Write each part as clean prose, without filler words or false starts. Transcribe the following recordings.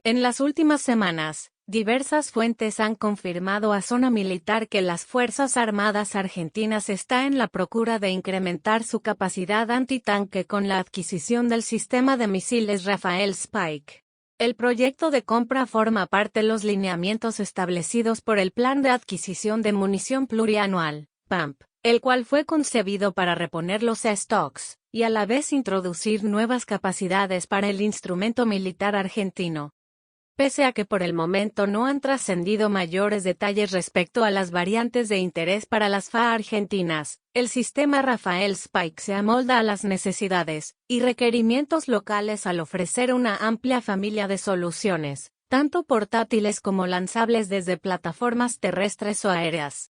En las últimas semanas, diversas fuentes han confirmado a Zona Militar que las Fuerzas Armadas Argentinas está en la procura de incrementar su capacidad antitanque con la adquisición del sistema de misiles Rafael Spike. El proyecto de compra forma parte de los lineamientos establecidos por el Plan de Adquisición de Munición Plurianual, PAMP, el cual fue concebido para reponer los stocks, y a la vez introducir nuevas capacidades para el instrumento militar argentino. Pese a que por el momento no han trascendido mayores detalles respecto a las variantes de interés para las FA argentinas, el sistema Rafael Spike se amolda a las necesidades y requerimientos locales al ofrecer una amplia familia de soluciones, tanto portátiles como lanzables desde plataformas terrestres o aéreas.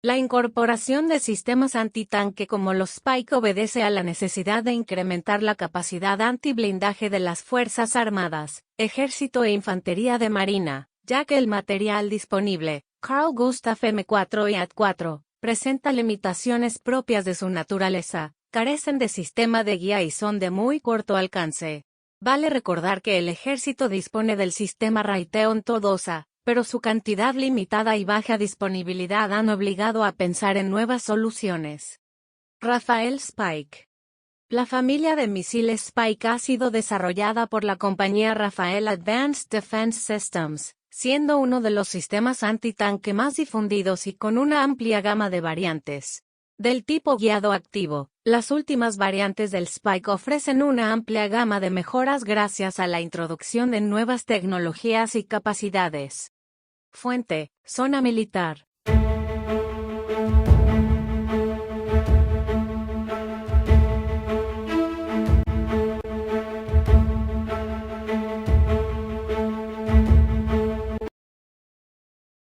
La incorporación de sistemas antitanque como los Spike obedece a la necesidad de incrementar la capacidad antiblindaje de las Fuerzas Armadas, Ejército e Infantería de Marina, ya que el material disponible, Carl Gustav M4 y AT4, presenta limitaciones propias de su naturaleza, carecen de sistema de guía y son de muy corto alcance. Vale recordar que el Ejército dispone del sistema Raytheon TODOSA, pero su cantidad limitada y baja disponibilidad han obligado a pensar en nuevas soluciones. Rafael Spike. La familia de misiles Spike ha sido desarrollada por la compañía Rafael Advanced Defense Systems, siendo uno de los sistemas antitanque más difundidos y con una amplia gama de variantes. Del tipo guiado activo, las últimas variantes del Spike ofrecen una amplia gama de mejoras gracias a la introducción de nuevas tecnologías y capacidades. Fuente: Zona Militar.